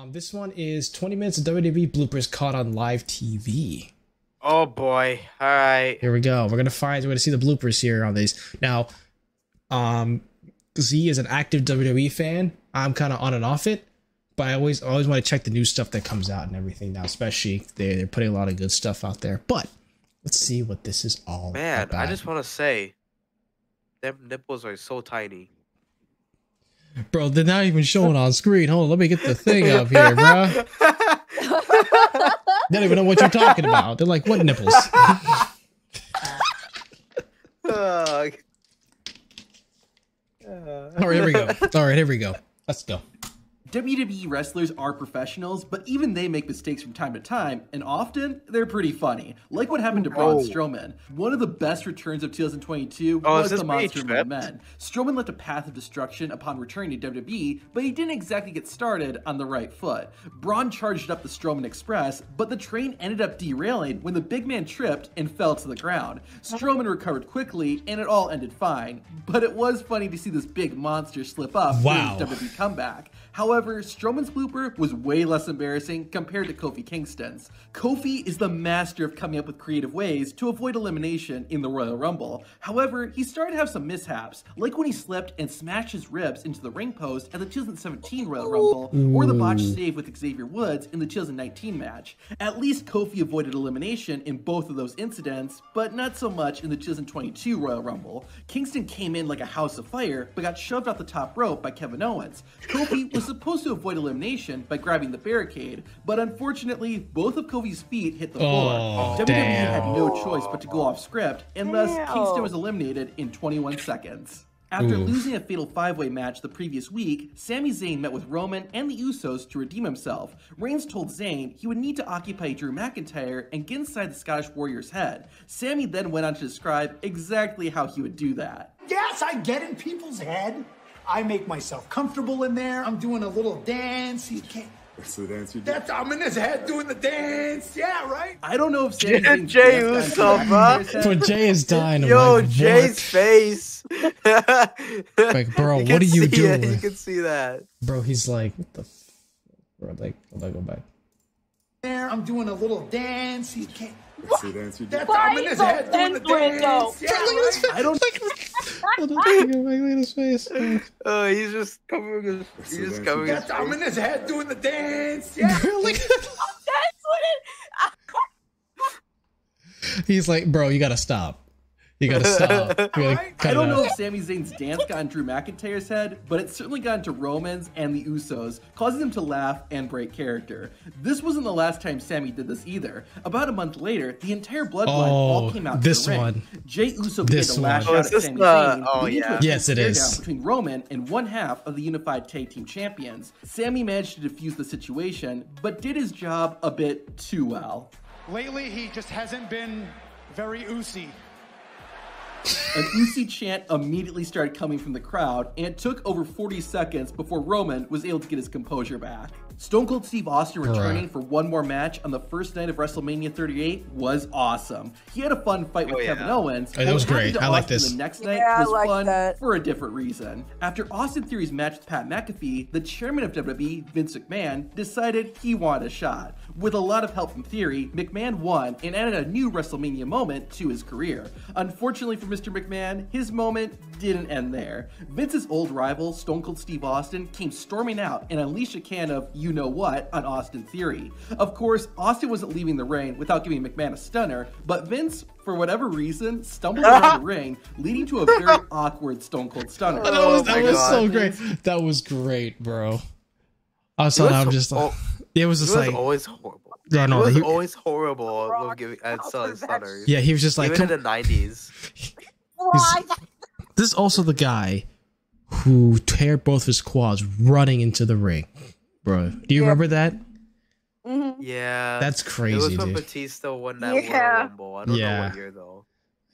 This one is 20 minutes of WWE bloopers caught on live TV. Oh boy! All right, here we go. We're gonna see the bloopers here on these. Now, Z is an active WWE fan. I'm kind of on and off it, but I always want to check the new stuff that comes out and everything now. Especially they're putting a lot of good stuff out there. But let's see what this is all about. I just want to say, them nipples are so tiny. Bro, they're not even showing on screen. Hold on, let me get the thing up here, bro. They don't even know what you're talking about. They're like, what nipples? Alright, here we go. Alright, here we go. Let's go. WWE wrestlers are professionals, but even they make mistakes from time to time, and often they're pretty funny. Like what happened to Braun Strowman. One of the best returns of 2022 was the Monster Among Men. Strowman left a path of destruction upon returning to WWE, but he didn't exactly get started on the right foot. Braun charged up the Strowman Express, but the train ended up derailing when the big man tripped and fell to the ground. Strowman recovered quickly, and it all ended fine. But it was funny to see this big monster slip up during his WWE comeback. However, Strowman's blooper was way less embarrassing compared to Kofi Kingston's. Kofi is the master of coming up with creative ways to avoid elimination in the Royal Rumble. However, he started to have some mishaps, like when he slipped and smashed his ribs into the ring post at the 2017 Royal Rumble, or the botched save with Xavier Woods in the 2019 match. At least Kofi avoided elimination in both of those incidents, but not so much in the 2022 Royal Rumble. Kingston came in like a house of fire, but got shoved off the top rope by Kevin Owens. Kofi was supposed to avoid elimination by grabbing the barricade, but unfortunately, both of Kofi's feet hit the floor. WWE had no choice but to go off script, and thus Kingston was eliminated in 21 seconds. After losing a fatal 5-way match the previous week, Sami Zayn met with Roman and the Usos to redeem himself. Reigns told Zayn he would need to occupy Drew McIntyre and get inside the Scottish Warrior's head. Sami then went on to describe exactly how he would do that. Yes, I get in people's head. I make myself comfortable in there. I'm doing a little dance. You can't. That's the dance you do. That's I'm in his head doing the dance. Yeah, right. I don't know if Sami Jay Uso, bro. But Jay is dying. Yo, like, Jay's face. Like, bro, what are you doing? You can see that. Bro, he's like, what the? Bro, like, hold on, go back. There, I'm doing a little dance. You can't. That's the dance you do. I'm in his head doing the dance. Yeah, right. I don't. Hold on, look at his face. He's just covering his. He's just covering his face. I'm in his head doing the dance. Yeah. He's like, bro, you gotta stop. You gotta stop. I don't know if Sami Zayn's dance got in Drew McIntyre's head, but it certainly got into Roman's and the Usos, causing them to laugh and break character. This wasn't the last time Sami did this either. About a month later, the entire bloodline all came out to the ring. Jay Uso began to lash out at Sami Zayn, leading to a yes, it is. Between Roman and one half of the unified tag team champions. Sami managed to defuse the situation, but did his job a bit too well. Lately, he just hasn't been very Usi. An Usi chant immediately started coming from the crowd, and it took over 40 seconds before Roman was able to get his composure back. Stone Cold Steve Austin returning for one more match on the first night of WrestleMania 38 was awesome. He had a fun fight with Kevin Owens. That was great. I like this. The next night was fun for a different reason. After Austin Theory's match with Pat McAfee, the chairman of WWE, Vince McMahon, decided he wanted a shot. With a lot of help from Theory, McMahon won and added a new WrestleMania moment to his career. Unfortunately for Mr. McMahon, his moment didn't end there. Vince's old rival, Stone Cold Steve Austin, came storming out and unleashed a can of you-know-what on Austin Theory. Of course, Austin wasn't leaving the ring without giving McMahon a stunner, but Vince, for whatever reason, stumbled around the ring, leading to a very awkward Stone Cold stunner. That was so great. That was great, bro. I'm just like, it was just like always horrible. Yeah, no, he was always horrible with giving stunners. Yeah, he was just like even in the 90s. This is also the guy who tear both his quads running into the ring, bro. Do you remember that? Yeah, that's crazy. It was when dude. Batista won that Royal Rumble. I don't know what year though.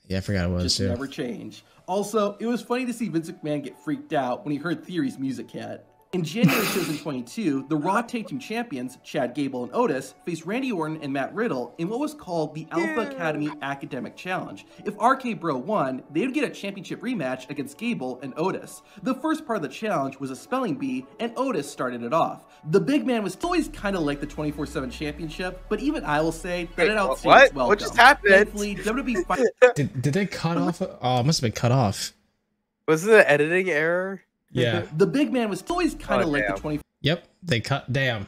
Yeah, I forgot it was. Just never change. Also, it was funny to see Vince McMahon get freaked out when he heard Theory's music hit. In January 2022, the Raw Tag Team Champions, Chad Gable and Otis, faced Randy Orton and Matt Riddle in what was called the Alpha Academy Academic Challenge. If RK Bro won, they would get a championship rematch against Gable and Otis. The first part of the challenge was a spelling bee, and Otis started it off. The big man was always kind of like the 24/7 championship, but even I will say that it outstayed its welcome. What just happened? Thankfully, WWE Did they cut off? Oh, it must have been cut off. Was it an editing error? Yeah. The big man was always kind of like the 24/7. Yep. They cut. Damn.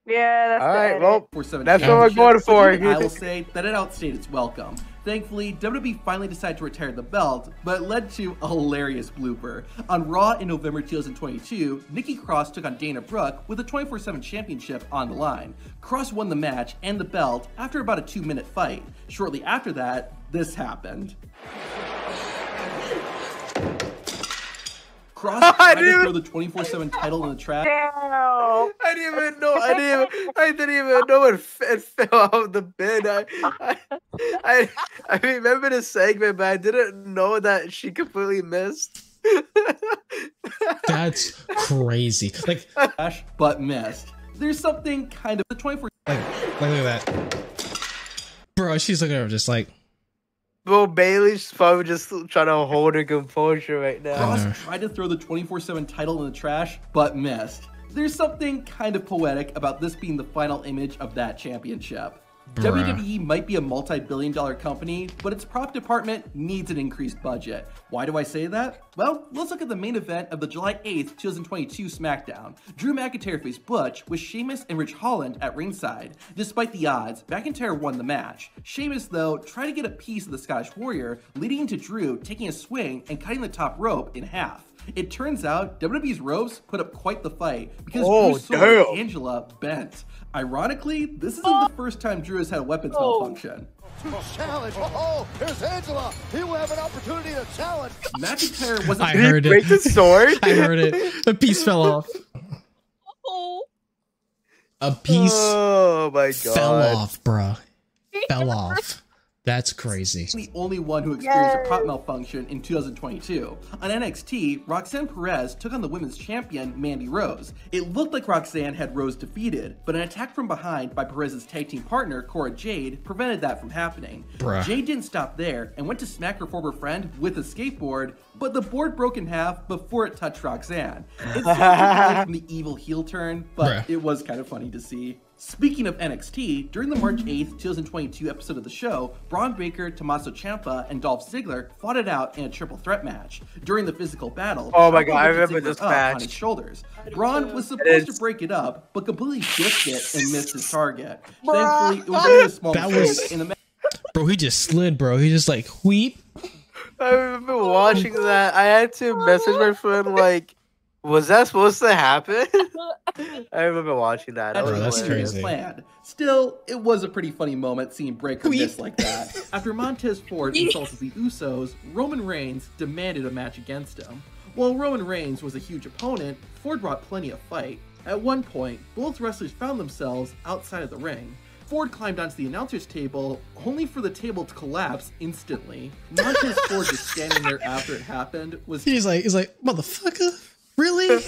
Yeah, that's all right. Well, that's championship, what we're going for. I will say that it outstayed its welcome. Thankfully, WWE finally decided to retire the belt, but it led to a hilarious blooper. On Raw in November 2022, Nikki Cross took on Dana Brooke with the 24/7 championship on the line. Cross won the match and the belt after about a 2-minute fight. Shortly after that, this happened. Cross tried to throw the 24/7 title in the trash. Damn. I didn't even know. I didn't even know it fell off the bin. I remember the segment, but I didn't know that she completely missed. That's crazy. Like, but missed. There's something kind of the 24. look at that, bro. She's looking at her just like. Well, Bailey's probably just trying to hold her composure right now. Cross tried to throw the 24/7 title in the trash, but missed. There's something kind of poetic about this being the final image of that championship. Bruh. WWE might be a multi-billion-dollar company, but its prop department needs an increased budget. Why do I say that? Well, let's look at the main event of the July 8th, 2022 SmackDown. Drew McIntyre faced Butch with Sheamus and Rich Holland at ringside. Despite the odds, McIntyre won the match. Sheamus, though, tried to get a piece of the Scottish Warrior, leading to Drew taking a swing and cutting the top rope in half. It turns out WWE's ropes put up quite the fight because Drew's sword, Angela, bent. Ironically, this isn't the first time Drew has had a weapons malfunction. Challenge! Oh, here's Angela. He will have an opportunity to challenge. McIntyre wasn't. I heard it. Break the sword. I heard it. A piece fell off. A piece. Oh my god. Fell off, bruh. Fell off. That's crazy. The only one who experienced a prop malfunction in 2022. On NXT, Roxanne Perez took on the women's champion, Mandy Rose. It looked like Roxanne had Rose defeated, but an attack from behind by Perez's tag team partner, Cora Jade, prevented that from happening. Bruh. Jade didn't stop there and went to smack her former friend with a skateboard, but the board broke in half before it touched Roxanne. It's from the evil heel turn, but it was kind of funny to see. Speaking of NXT, during the March 8th, 2022 episode of the show, Braun Breaker, Tommaso Ciampa, and Dolph Ziggler fought it out in a triple threat match. During the physical battle, oh my Ciampa god, I lifted remember Ziggler this up match. on his shoulders. Braun was supposed to break it up, but completely dissed it and missed his target. Thankfully, it was only a small mistake in the match. Bro, he just slid, bro. He just like wheep. I remember watching that. I had to message my friend like, was that supposed to happen? I remember watching that. Bro, that's crazy. Planned. Still, it was a pretty funny moment seeing Breaker miss like that. After Montez Ford insulted the Usos, Roman Reigns demanded a match against him. While Roman Reigns was a huge opponent, Ford brought plenty of fight. At one point, both wrestlers found themselves outside of the ring. Ford climbed onto the announcer's table, only for the table to collapse instantly. Montez Ford just standing there after it happened was— He's like, motherfucker, really?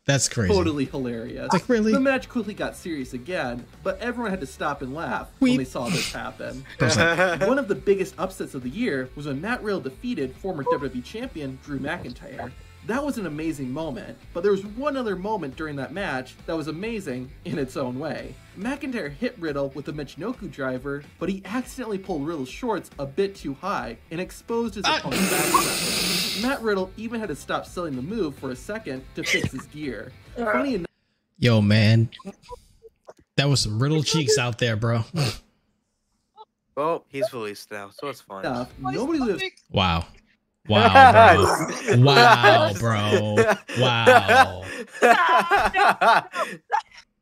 That's crazy. Totally hilarious. Like, really? The match quickly got serious again, but everyone had to stop and laugh when they saw this happen. One of the biggest upsets of the year was when Matt Riddle defeated former WWE champion Drew McIntyre. That was an amazing moment, but there was one other moment during that match that was amazing in its own way. McIntyre hit Riddle with a Michinoku driver, but he accidentally pulled Riddle's shorts a bit too high and exposed his opponent's backside. Matt Riddle even had to stop selling the move for a second to fix his gear. Funny enough— Yo, man. That was some Riddle cheeks out there, bro. Well, he's released now, so it's fine. Nobody lives— Wow. Wow, bro. Wow, bro. Wow.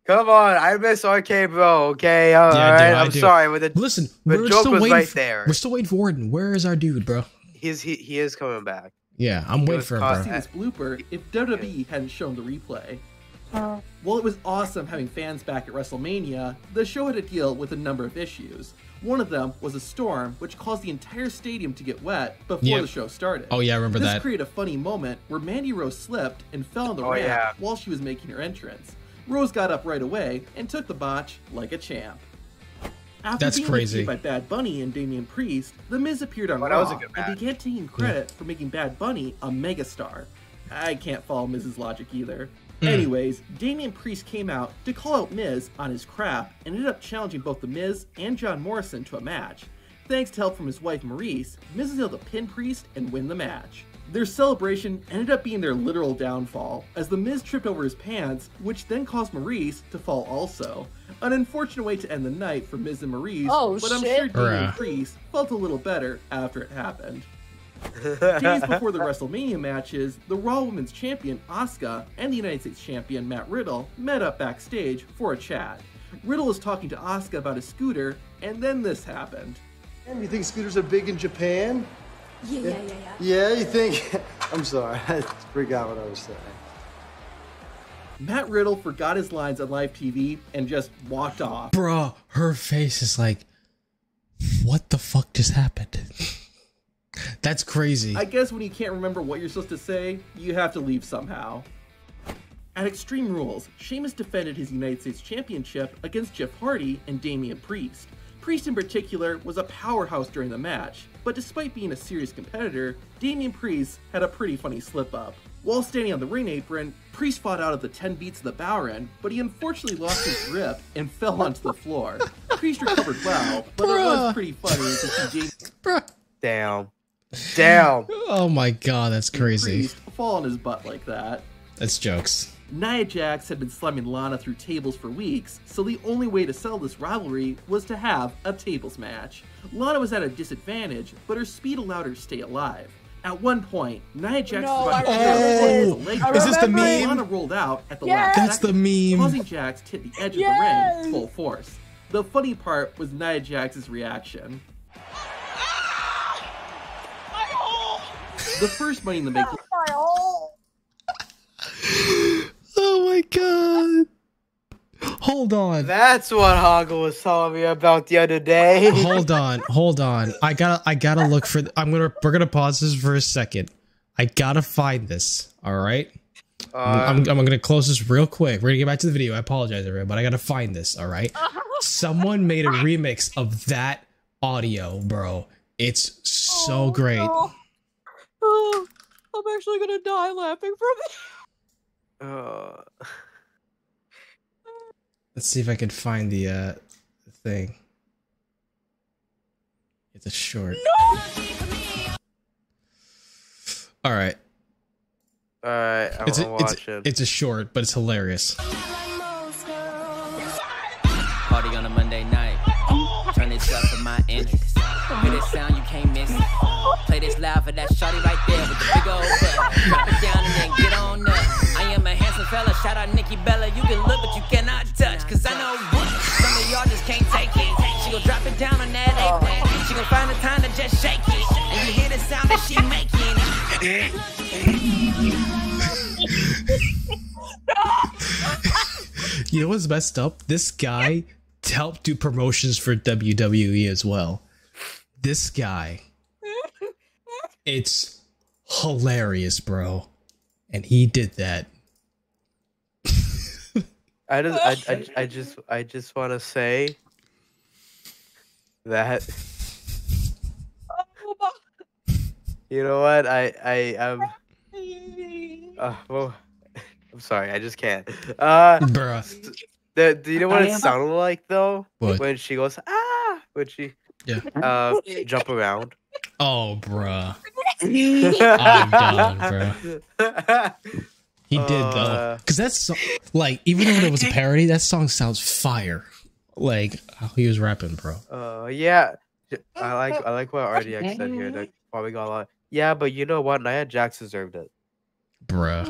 Come on, I miss RK Bro, okay? Yeah, Alright, I I'm do. sorry. But Listen, the we're joke still was waiting right there. We're still waiting for Orton. Where is our dude, bro? He is coming back. Yeah, I'm waiting for him, See bro. this blooper if WWE hadn't shown the replay. While it was awesome having fans back at WrestleMania, the show had to deal with a number of issues. One of them was a storm, which caused the entire stadium to get wet before the show started. Oh yeah, I remember that. This created a funny moment where Mandy Rose slipped and fell on the ramp while she was making her entrance. Rose got up right away and took the botch like a champ. After being crazy by Bad Bunny and Damian Priest, The Miz appeared on Raw and began taking credit for making Bad Bunny a megastar. I can't follow Miz's logic either. Anyways, Damian Priest came out to call out Miz on his crap and ended up challenging both The Miz and John Morrison to a match. Thanks to help from his wife Maurice, Miz was able to pin Priest and win the match. Their celebration ended up being their literal downfall, as The Miz tripped over his pants, which then caused Maurice to fall also. An unfortunate way to end the night for Miz and Maurice, but I'm sure Damian Priest felt a little better after it happened. Days before the WrestleMania matches, the Raw Women's Champion Asuka and the United States Champion Matt Riddle met up backstage for a chat. Riddle was talking to Asuka about his scooter, and then this happened. You think scooters are big in Japan? Yeah. Yeah, you think? I'm sorry, I forgot what I was saying. Matt Riddle forgot his lines on live TV and just walked off. Bruh, her face is like, what the fuck just happened? That's crazy. I guess when you can't remember what you're supposed to say, you have to leave somehow. At Extreme Rules, Sheamus defended his United States Championship against Jeff Hardy and Damian Priest. Priest in particular was a powerhouse during the match, but despite being a serious competitor, Damian Priest had a pretty funny slip-up. While standing on the ring apron, Priest fought out of the 10 beats of the Bowerin, but he unfortunately lost his grip and fell onto the floor. Priest recovered well, but it was pretty funny to see Damn. Oh my god, that's crazy. Priest fall on his butt like that. That's jokes. Nia Jax had been slamming Lana through tables for weeks, so the only way to settle this rivalry was to have a tables match. Lana was at a disadvantage, but her speed allowed her to stay alive. At one point, Nia Jax was about to is this the meme? Lana rolled out at the last That's second, the meme. causing Jax to hit the edge of the ring full force. The funny part was Nia Jax's reaction. The first Money in the Bank. Oh my god. Hold on. That's what Hoggle was telling me about the other day. Hold on. I gotta look for. We're gonna pause this for a second. I gotta find this. All right. I'm gonna close this real quick. We're gonna get back to the video. I apologize, everyone, but I gotta find this. All right. Someone made a remix of that audio, bro. It's so great. No. I'm actually gonna die laughing from it. Let's see if I can find the thing. It's a short. No! All right. I'm gonna watch it. It's a short, but it's hilarious. Party on a Monday night. Turn this up for my entrance. Hear this sound, you can't miss it. Play this loud for that shawty right there with the big old butt. Drop it down and then get on up. I am a handsome fella, shout out Nikki Bella. You can look, but you cannot touch. Cause I know some of y'all just can't take it. She gon' drop it down on that apron. She gon' find the time to just shake it. And you hear the sound that she making. You know what's messed up? This guy helped do promotions for WWE as well. This guy. It's hilarious, bro. And he did that. I just want to say that you know what well, I'm sorry, I just can't. Bruh. Do you know what it sounded like though? What? When she goes when she jump around. Oh, bruh. I'm done, bro. He did though, because that's like, even though it was a parody, that song sounds fire. Like how he was rapping, bro. Yeah, I like what RDX said here. That probably got a lot. Yeah, but you know what? Nia Jax deserved it, bruh.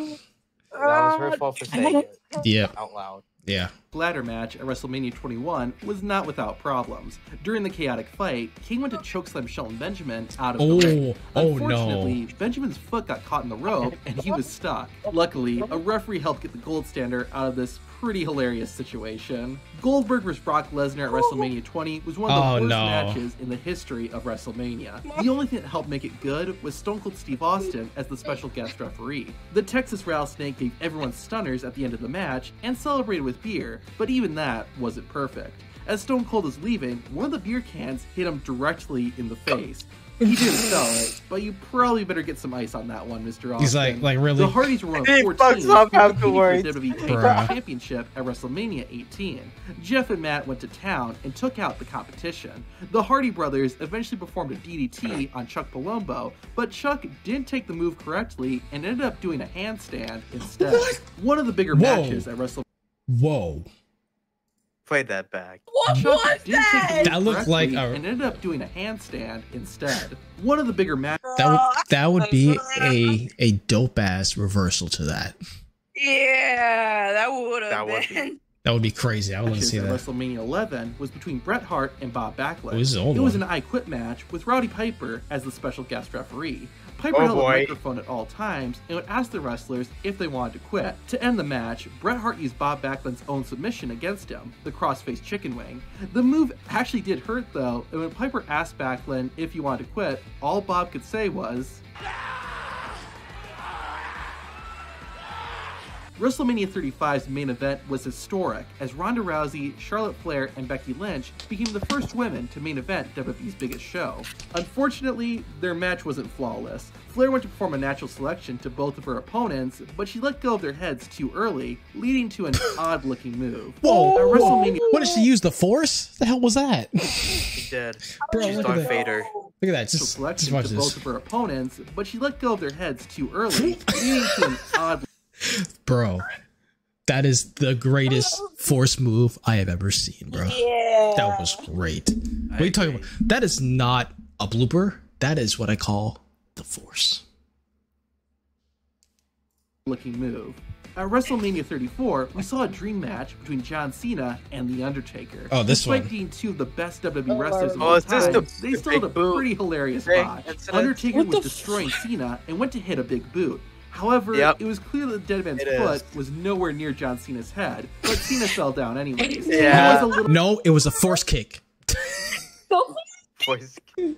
That was her fault for saying it. Yeah. Out loud. Yeah. ladder match at WrestleMania 21 was not without problems. During the chaotic fight, King went to chokeslam Shelton Benjamin out of the ring. Unfortunately, Benjamin's foot got caught in the rope and he was stuck. Luckily, a referee helped get the gold standard out of this pretty hilarious situation. Goldberg vs. Brock Lesnar at WrestleMania 20 was one of the worst matches in the history of WrestleMania. The only thing that helped make it good was Stone Cold Steve Austin as the special guest referee. The Texas Rattlesnake gave everyone stunners at the end of the match and celebrated with beer, but even that wasn't perfect. As Stone Cold was leaving, one of the beer cans hit him directly in the face. He didn't sell it, but you probably better get some ice on that one, Mr. Austin. He's like really? The Hardys were one of 4 teams competing for the WWE Tag Team Championship at WrestleMania 18. Jeff and Matt went to town and took out the competition. The Hardy brothers eventually performed a DDT on Chuck Palumbo, but Chuck didn't take the move correctly and ended up doing a handstand instead. One of the bigger matches at WrestleMania. Whoa. Played that back. What was that? That looked like a... and ended up doing a handstand instead. One of the bigger matches. That would be a dope ass reversal to that. Yeah, that would have been. That would be crazy. I would love to see that. WrestleMania 11 was between Bret Hart and Bob Backlund. It was an I Quit match with Rowdy Piper as the special guest referee. Piper held a microphone at all times and would ask the wrestlers if they wanted to quit. To end the match, Bret Hart used Bob Backlund's own submission against him, the cross-face chicken wing. The move actually did hurt though, and when Piper asked Backlund if he wanted to quit, all Bob could say was... WrestleMania 35's main event was historic, as Ronda Rousey, Charlotte Flair, and Becky Lynch became the first women to main event WWE's biggest show. Unfortunately, their match wasn't flawless. Flair went to perform a natural selection to both of her opponents, but she let go of their heads too early, leading to an odd-looking move. Whoa! At WrestleMania... What did she use? The Force? The hell was that? She did. Bro, look at Vader. Look at that. Just watch to this. Both of her opponents, but she let go of their heads too early, leading to an odd... Bro, that is the greatest Force move I have ever seen, bro. Yeah. That was great. What are you talking about? That is not a blooper. That is what I call the Force. Looking move. At WrestleMania 34, we saw a dream match between John Cena and The Undertaker. Oh, this one. Despite being 2 of the best WWE wrestlers of all time, they still had a pretty hilarious botch. Undertaker was destroying Cena and went to hit a big boot. However, it was clear that the dead man's foot was nowhere near John Cena's head, but Cena fell down anyways. Yeah. No, it was a force kick. Force kick.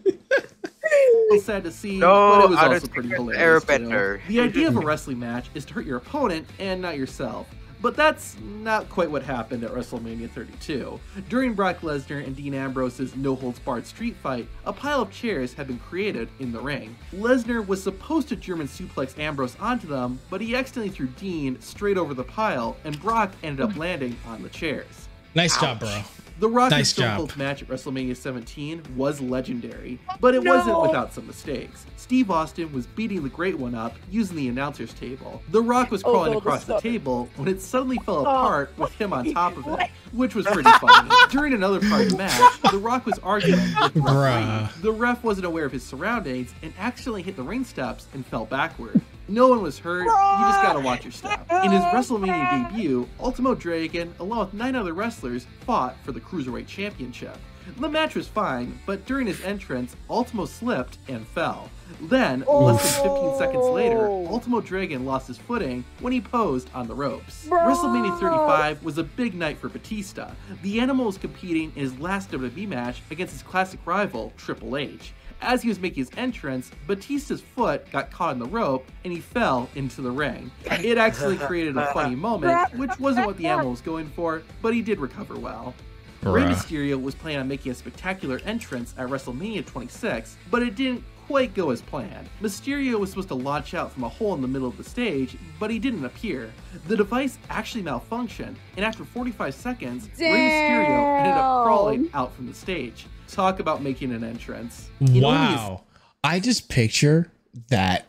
Sad to see, but it was also pretty hilarious too. The idea of a wrestling match is to hurt your opponent and not yourself. But that's not quite what happened at WrestleMania 32. During Brock Lesnar and Dean Ambrose's no-holds-barred street fight, a pile of chairs had been created in the ring. Lesnar was supposed to German suplex Ambrose onto them, but he accidentally threw Dean straight over the pile, and Brock ended up landing on the chairs. Nice job, bro. The Rock and Stone Cold match at WrestleMania 17 was legendary, but it wasn't without some mistakes. Steve Austin was beating the Great One up using the announcer's table. The Rock was crawling across the table when it suddenly fell apart with him on top of it, which was pretty funny. During another part of the match, The Rock was arguing with the referee. The ref wasn't aware of his surroundings and accidentally hit the ring steps and fell backward. No one was hurt, you just gotta watch your step. In his WrestleMania debut, Ultimo Dragon, along with 9 other wrestlers, fought for the Cruiserweight Championship. The match was fine, but during his entrance, Ultimo slipped and fell. Then, less than 15 seconds later, Ultimo Dragon lost his footing when he posed on the ropes. WrestleMania 35 was a big night for Batista. The Animal was competing in his last WWE match against his classic rival, Triple H. As he was making his entrance, Batista's foot got caught in the rope and he fell into the ring. It actually created a funny moment, which wasn't what the Animal was going for, but he did recover well. Rey Mysterio was planning on making a spectacular entrance at WrestleMania 26, but it didn't quite go as planned. Mysterio was supposed to launch out from a hole in the middle of the stage, but he didn't appear. The device actually malfunctioned, and after 45 seconds, Rey Mysterio ended up crawling out from the stage. Talk about making an entrance. Wow. I just picture that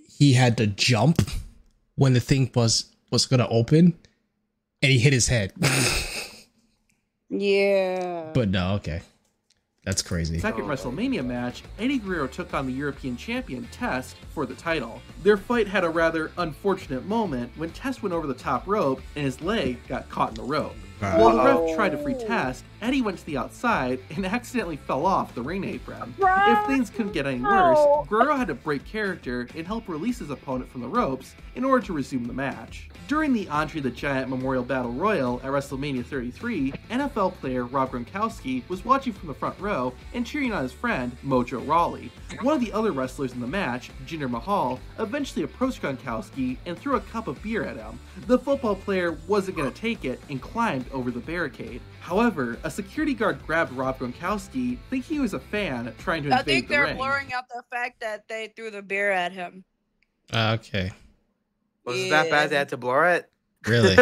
he had to jump when the thing was going to open, and he hit his head. Yeah. But no, okay. That's crazy. Second WrestleMania match, Eddie Guerrero took on the European champion Test for the title. Their fight had a rather unfortunate moment when Test went over the top rope and his leg got caught in the rope. While the ref tried a free test, Eddie went to the outside and accidentally fell off the ring apron. If things couldn't get any worse, Guerrero had to break character and help release his opponent from the ropes in order to resume the match. During the Andre the Giant Memorial Battle Royal at WrestleMania 33, NFL player Rob Gronkowski was watching from the front row and cheering on his friend Mojo Rawley. One of the other wrestlers in the match, Jinder Mahal, eventually approached Gronkowski and threw a cup of beer at him. The football player wasn't going to take it and climbed over the barricade. However, a security guard grabbed Rob Gronkowski, thinking he was a fan trying to invade the ring. I think they're blurring out the fact that they threw the beer at him. Okay. Was it that bad they had to blur it? Really?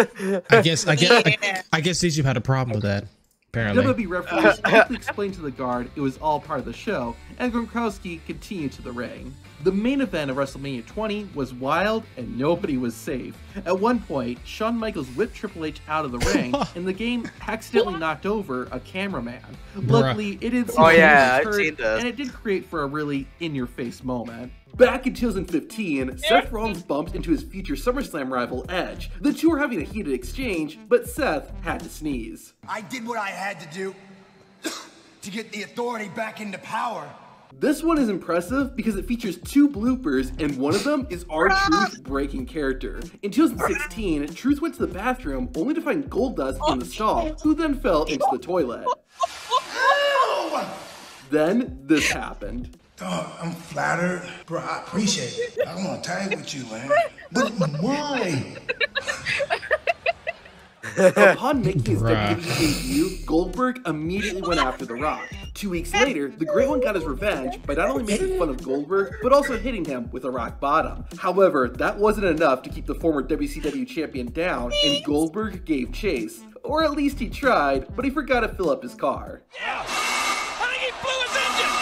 I guess DiSCipleShip had a problem with that. Apparently. WWE referees quickly explained to the guard it was all part of the show, and Gronkowski continued to the ring. The main event of WrestleMania 20 was wild and nobody was safe. At one point, Shawn Michaels whipped Triple H out of the ring, and the game accidentally knocked over a cameraman. Luckily, it did seem I've seen this. and it did create for a really in-your-face moment. Back in 2015, Seth Rollins bumped into his future SummerSlam rival Edge. The two were having a heated exchange, but Seth had to sneeze. I did what I had to do to get the Authority back into power. This one is impressive because it features 2 bloopers, and one of them is R-Truth breaking character. In 2016, Truth went to the bathroom only to find Goldust in the stall, who then fell into the toilet. Then this happened. Dog, I'm flattered. Bro, I appreciate it. I want to tag with you, man. But why? Upon making his WWE debut, Goldberg immediately went after The Rock. 2 weeks later, the Great One got his revenge by not only making fun of Goldberg, but also hitting him with a rock bottom. However, that wasn't enough to keep the former WCW champion down, and Goldberg gave chase. Or at least he tried, but he forgot to fill up his car. I think he blew his engine!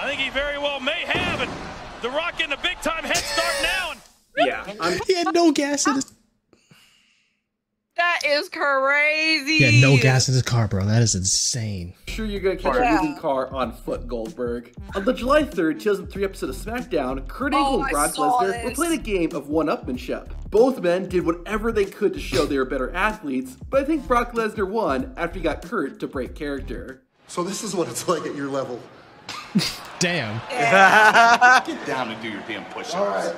I think he very well may have, and The Rock getting a big-time head start now. And he had no gas in his... That is crazy. He had no gas in his car, bro. That is insane. Sure, you're gonna catch a moving car on foot, Goldberg. On the July 3rd, 2003 episode of SmackDown, Kurt Angle and Brock Lesnar were playing a game of one-upmanship. Both men did whatever they could to show they were better athletes, but I think Brock Lesnar won after he got Kurt to break character. So this is what it's like at your level. Damn. Get down and do your damn push-ups. All right.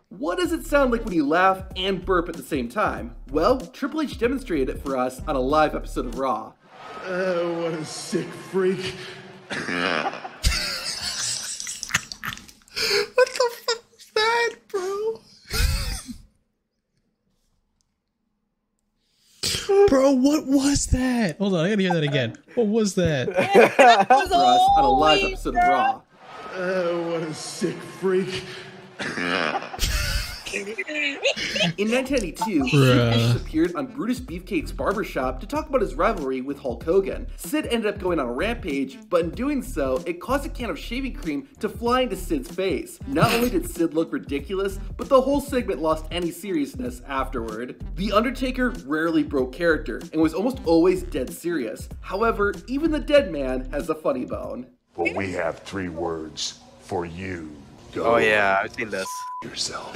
What does it sound like when you laugh and burp at the same time? Well, Triple H demonstrated it for us on a live episode of Raw. What a sick freak. What the fuck was that, bro? Bro, what was that? Hold on, I gotta hear that again. What was that? For us on a live episode of Raw. What a sick freak. In 1992, Triple H appeared on Brutus Beefcake's barbershop to talk about his rivalry with Hulk Hogan. Sid ended up going on a rampage, but in doing so, it caused a can of shaving cream to fly into Sid's face. Not only did Sid look ridiculous, but the whole segment lost any seriousness afterward. The Undertaker rarely broke character, and was almost always dead serious. However, even the dead man has a funny bone. Well, we have 3 words for you. Go. Oh yeah, I've seen this. Yourself.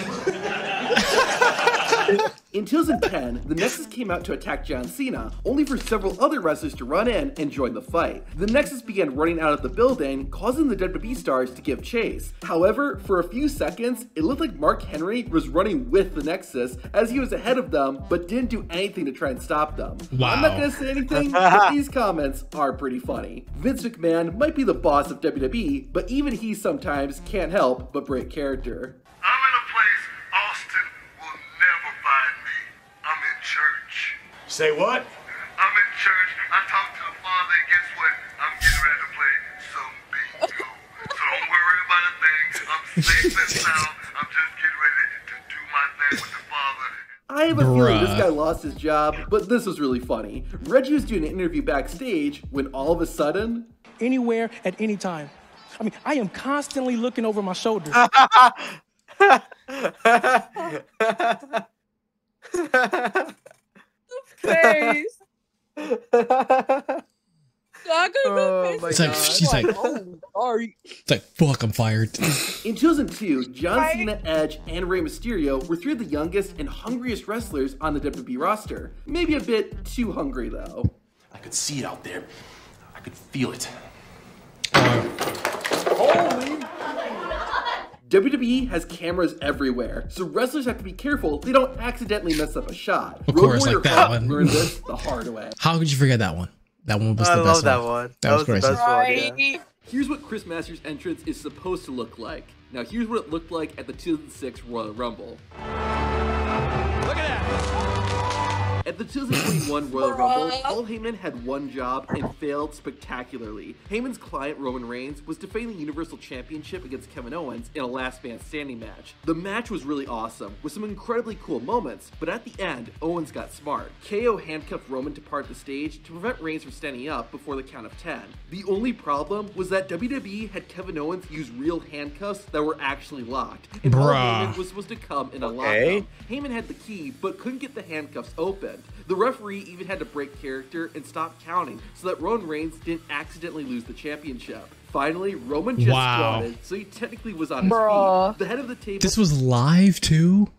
In 2010, the Nexus came out to attack John Cena, only for several other wrestlers to run in and join the fight. The Nexus began running out of the building, causing the WWE stars to give chase. However, for a few seconds, it looked like Mark Henry was running with the Nexus as he was ahead of them, but didn't do anything to try and stop them. Wow. I'm not gonna say anything, but these comments are pretty funny. Vince McMahon might be the boss of WWE, but even he sometimes can't help but break character. I'm in a place Austin will never find me. I'm in church. Say what? I'm in church. I talked to the Father, and guess what? I'm getting ready to play some bingo. So don't worry about a thing. I'm safe and sound. I'm just getting ready to do my thing with the Father. I have a feeling this guy lost his job, but this was really funny. Reggie was doing an interview backstage when all of a sudden... Anywhere, at any time. I mean, I am constantly looking over my shoulder. Face. She's like, sorry. It's like, fuck, I'm fired. In 2002, John Cena, Edge, and Rey Mysterio were three of the youngest and hungriest wrestlers on the WWE roster. Maybe a bit too hungry, though. I could see it out there. I could feel it. Holy! WWE has cameras everywhere, so wrestlers have to be careful they don't accidentally mess up a shot. Of course, like that one. Learned this the hard way. How could you forget that one? That one was the best one. I love that one. That was crazy. The best one, yeah. Here's what Chris Masters' entrance is supposed to look like. Now here's what it looked like at the 2006 Royal Rumble. Look at that! At the 2021 Royal Rumble, Paul Heyman had one job and failed spectacularly. Heyman's client, Roman Reigns, was defending the Universal Championship against Kevin Owens in a last man standing match. The match was really awesome, with some incredibly cool moments, but at the end, Owens got smart. KO handcuffed Roman to part the stage to prevent Reigns from standing up before the count of 10. The only problem was that WWE had Kevin Owens use real handcuffs that were actually locked, and Paul Heyman was supposed to come and unlock them. Heyman had the key, but couldn't get the handcuffs open. The referee even had to break character and stop counting so that Roman Reigns didn't accidentally lose the championship. Finally, Roman just squatted, so he technically was on his feet. The head of the table. This was live too?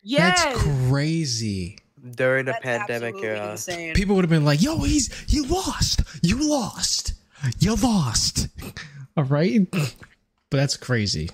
Yes. That's crazy. During the pandemic era. People would have been like, yo, you lost. You lost. You lost. All right? But that's crazy.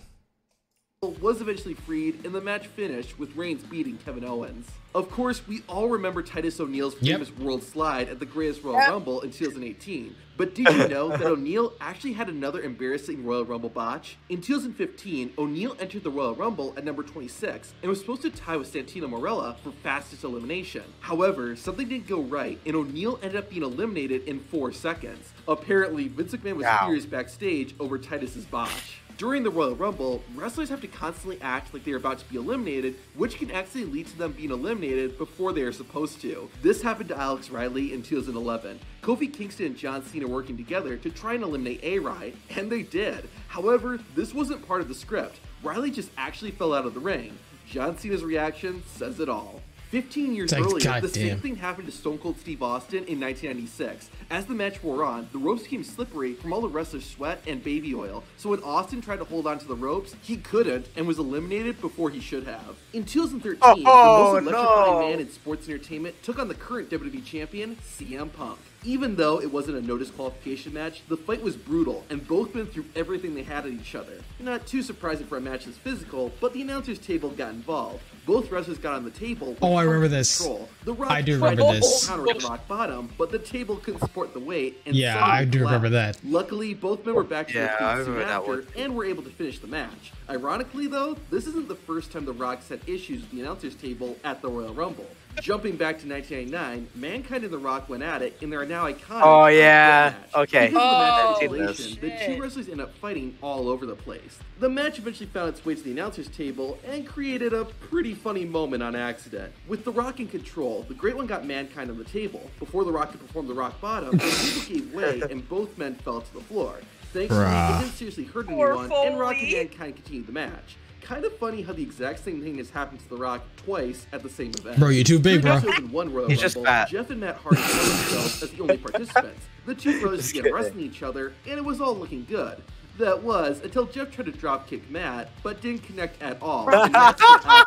Was eventually freed, and the match finished with Reigns beating Kevin Owens. Of course, we all remember Titus O'Neil's famous World Slide at the Greatest Royal Rumble in 2018. But did you know that O'Neil actually had another embarrassing Royal Rumble botch? In 2015, O'Neil entered the Royal Rumble at number 26 and was supposed to tie with Santino Marella for fastest elimination. However, something didn't go right, and O'Neil ended up being eliminated in 4 seconds. Apparently, Vince McMahon was furious backstage over Titus's botch. During the Royal Rumble, wrestlers have to constantly act like they are about to be eliminated, which can actually lead to them being eliminated before they are supposed to. This happened to Alex Riley in 2011. Kofi Kingston and John Cena working together to try and eliminate A-Rye, and they did. However, this wasn't part of the script. Riley just actually fell out of the ring. John Cena's reaction says it all. 15 years earlier, the same thing happened to Stone Cold Steve Austin in 1996. As the match wore on, the ropes became slippery from all the wrestlers' sweat and baby oil, so when Austin tried to hold on to the ropes, he couldn't and was eliminated before he should have. In 2013, the most electrifying man in sports entertainment took on the current WWE champion, CM Punk. Even though it wasn't a no disqualification match, the fight was brutal, and both men threw everything they had at each other. Not too surprising for a match this physical, but the announcer's table got involved. Both wrestlers got on the table. Oh, I remember this. The Rock I do remember this. Counter the Rock bottom, but the table couldn't support the weight. And yeah, I do remember that. Luckily, both men were back to their feet soon after, and were able to finish the match. Ironically, though, this isn't the first time the Rock's had issues with the announcer's table at the Royal Rumble. Jumping back to 1999, Mankind and The Rock went at it, and they are now iconic. Oh, yeah. Okay. Because of the match isolation, the two wrestlers end up fighting all over the place. The match eventually found its way to the announcer's table and created a pretty funny moment on accident. With The Rock in control, the Great One got Mankind on the table. Before The Rock could perform the Rock Bottom, the table gave way and both men fell to the floor. Thankfully, it didn't seriously hurt anyone, and Rock and Mankind continued the match. Kind of funny how the exact same thing has happened to The Rock twice at the same event. Bro, you're too big, bro. In one Royal Rumble, Jeff and Matt Hardy found themselves as the only participants. The two brothers began wrestling each other, and it was all looking good. That was until Jeff tried to drop kick Matt, but didn't connect at all. And Matt what?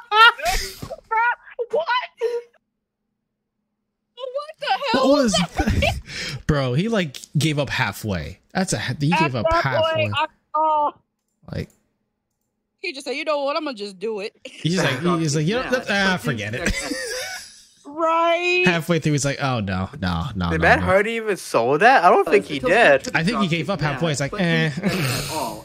What the hell was that? Bro, he like gave up halfway. He gave up halfway. Like he just said, you know what, I'm gonna just do it. He's like, yeah, forget it. Right. Halfway through, he's like, oh no. Did Matt Hardy even saw that? I don't think he did. I think he gave up halfway. It's like, eh.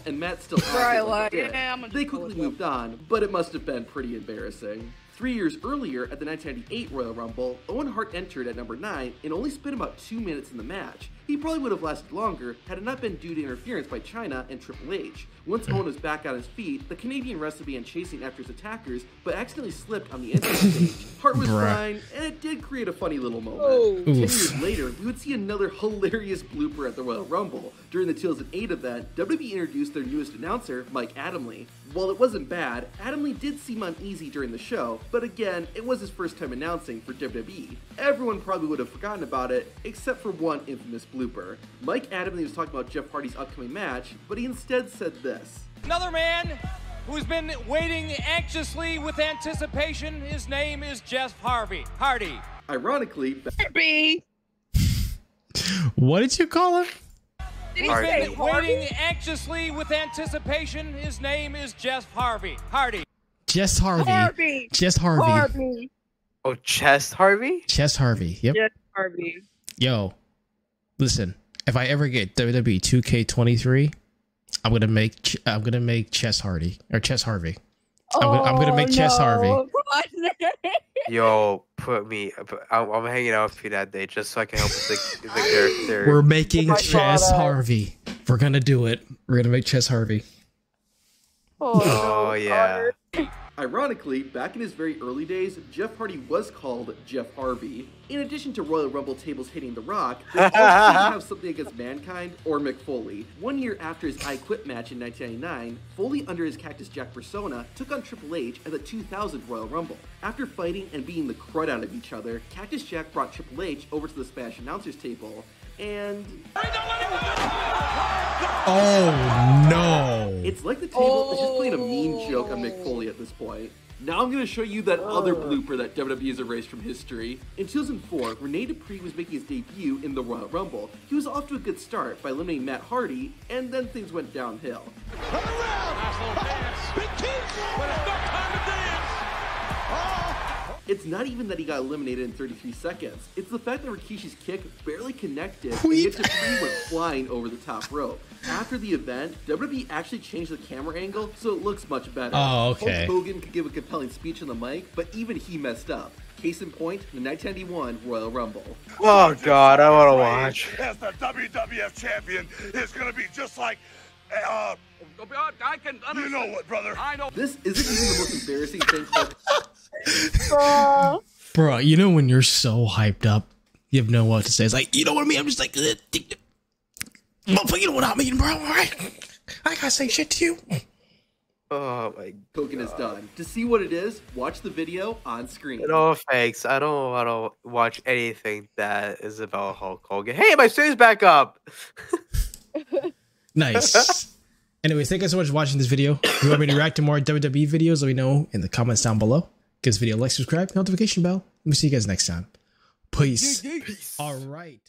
And Matt still They quickly moved on, but it must have been pretty embarrassing. 3 years earlier, at the 1998 Royal Rumble, Owen Hart entered at number 9 and only spent about 2 minutes in the match. He probably would have lasted longer had it not been due to interference by Chyna and Triple H. Once Owen was back on his feet, the Canadian wrestler began chasing after his attackers, but accidentally slipped on the entrance stage. Hart was fine, and it did create a funny little moment. 10 years later, we would see another hilarious blooper at the Royal Rumble. During the 2008 event, WWE introduced their newest announcer, Mike Adamle. While it wasn't bad, Adam Lee did seem uneasy during the show, but again, it was his first time announcing for WWE. Everyone probably would have forgotten about it, except for one infamous blooper. Mike Adam Lee was talking about Jeff Hardy's upcoming match, but he instead said this. Another man who's been waiting anxiously with anticipation, his name is Jeff Hardy. Ironically, what did you call him? He's been waiting anxiously with anticipation, his name is Jeff Hardy. Jess Harvey. Jess Harvey. Oh, Chess Harvey? Chess Harvey. Yep. Jeff Harvey. Yo, listen. If I ever get WWE 2K23, I'm gonna make Chess Hardy or Chess Harvey. I'm gonna make Chess Harvey. Yo, I'm hanging out with you that day just so I can help with the character. We're making Chess Harvey. We're gonna do it. We're gonna make Chess Harvey. Oh yeah. Ironically, back in his very early days, Jeff Hardy was called Jeff Harvey. In addition to Royal Rumble tables hitting The Rock, they also have something against Mankind or Mick Foley. 1 year after his I Quit match in 1999, Foley, under his Cactus Jack persona, took on Triple H at the 2000 Royal Rumble. After fighting and beating the crud out of each other, Cactus Jack brought Triple H over to the Spanish announcers table, and... Oh no! It's like the table is just playing a mean joke on Mick Foley at this point. Now I'm going to show you that other blooper that WWE has erased from history. In 2004, Rene Dupree was making his debut in the Royal Rumble. He was off to a good start by eliminating Matt Hardy, and then things went downhill. It's not even that he got eliminated in 33 seconds. It's the fact that Rikishi's kick barely connected and yet Dupree went flying over the top rope. After the event, WWE actually changed the camera angle so it looks much better. Oh, okay. Hulk Hogan could give a compelling speech on the mic, but even he messed up. Case in point, the 1991 Royal Rumble. Oh God, I want to watch. As the WWF champion is going to be just like, I can understand. you know what, brother? I know. This isn't even the most embarrassing thing. Bro, you know when you're so hyped up, you have no what to say. It's like, you know what I mean? I'm just like, motherfucker, you know what I mean, bro? All right, I gotta say shit to you. Oh my God. Hogan is done. To see what it is, watch the video on screen. No thanks. I don't want to watch anything that is about Hulk Hogan. Hey, my stream's back up. Nice. Anyways, thank you so much for watching this video. If you want me to react to more WWE videos, let me know in the comments down below. Give this video a like, subscribe, notification bell. We'll see you guys next time. Peace. Peace. All right.